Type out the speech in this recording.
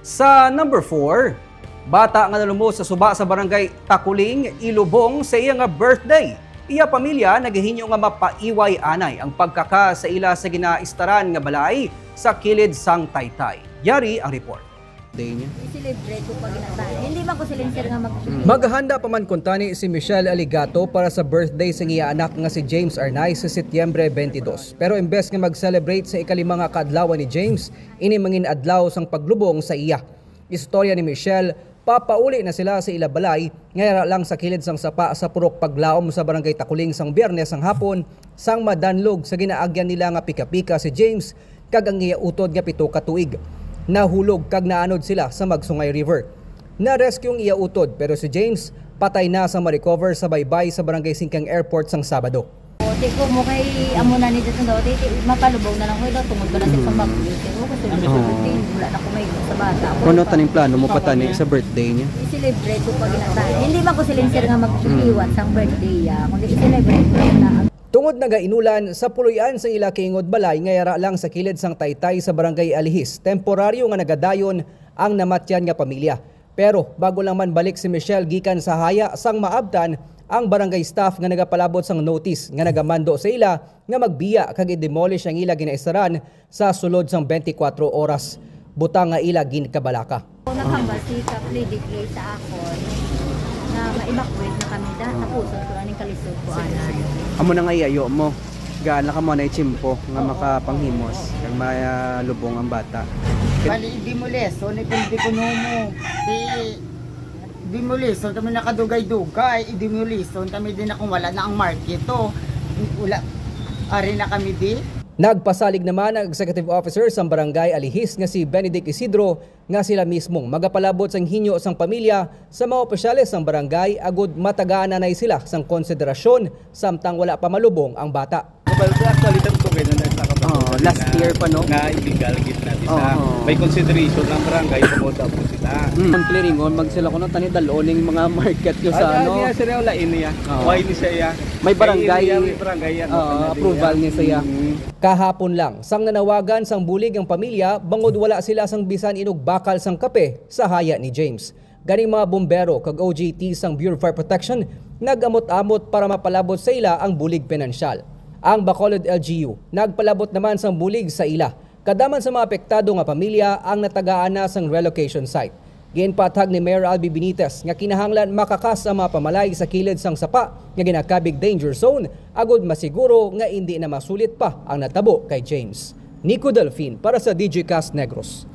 Sa number 4, bata nga nalumos sa suba sa barangay Takuling, Ilubong sa iya nga birthday. Iya pamilya nagahinyo nga mapaiway anay ang pagkaka sa ila sa ginaistaran nga balay sa kilid sang Taytay. Yari ang report. Day niya. I-celebrate ko pag inatay. Hindi man ko silencer nga Maghahanda pa man kuntani si Michelle Aligato para sa birthday sa iya anak nga si James Arnay sa Setyembre 22. Pero imbes nga mag-celebrate sa ikalimang nga kaadlawan ni James, ini mangin adlaw sang paglubong sa iya. Istorya ni Michelle, papauli na sila sa ila balay, ngayara lang sa kilid sang sapa sa purok paglaom sa barangay Takuling sang Biyernes ang hapon, sang madanlog sa ginaagyan nila nga pika-pika si James kag ang iya utod nga 7 ka tuig. Nahulog kag naanod sila sa Magsungay River. Na-rescue ang iya utod pero si James patay na sa ma-recover sa baybay sa barangay Singkang Airport sang Sabado. Di ko mo kay amo na ni dito daw, mapalubog na lang ko daw tungod ko na sa pag-birthday ko kasi wala na ko may sa bata. Kuno taning plano mo patani sa birthday niya? I-celebrate ko pag inatay. Hindi man ko silencer nga mag-iwan sang birthday kundi i-celebrate ko na. Tungod nagainulan sa puluyan sa ila kiingod balay ngayara lang sa kilid sang Taytay sa barangay Alihis, temporaryo nga nagadayon ang namatyan nga pamilya. Pero bago lang man balik si Michelle gikan sa haya sang maabtan ang barangay staff nga nagapalabot sang notice nga nagamando sa ila nga magbiya kag i-demolish ang ila ginaisaran sa sulod sang 24 oras. Butang nga ila ginkabalaka. Nakambal si Kapli sa akon na ma-evacuate na kami da tapos ko aning kalisod ko anay. Amo na nga iayo mo. Gaan ka mo na itsimpo nga makapanghimos kag malubong ang bata. Bali demolition ni kundi kuno mo. Demolition kami nakadugay-dugay, demolition kami din akong wala na ang market to. Wala ari na kami di. Nagpasalig naman ang executive officer sa barangay Alihis nga si Benedict Isidro nga sila mismong magapalabot sang hinyo sang pamilya sa mga opisyales sang barangay agud matagaan na sila sang konsiderasyon samtang wala pa malubong ang bata. Actually, ko kayo na last year pa no? Na illegal git natin sa may consideration ng barangay pumunta po sila. Ang clearing on magsila ko no tani daloning mga market yo sa ano. Niya sila wala ini ya. Why ni siya? May barangay approval niya siya. Kahapon lang sang nanawagan sang bulig ang pamilya bangod wala sila sang bisan inog bakal sang kape sa haya ni James. Ganing mga bumbero kag OJT sang Bureau of Fire Protection nagamot-amot para mapalabot sa ila ang bulig pinansyal. Ang Bacolod LGU nagpalabot naman sang bulig sa ila. Kadaman sa mga apektado nga pamilya ang natagaan na sang relocation site. Ginpatag ni Mayor Albi Benitez nga kinahanglan makakas ang mga pamalay sa kilid sang sapa nga ginakabig danger zone agud masiguro nga hindi na masulit pa ang natabo kay James. Nico Delfin para sa DG Cast Negros.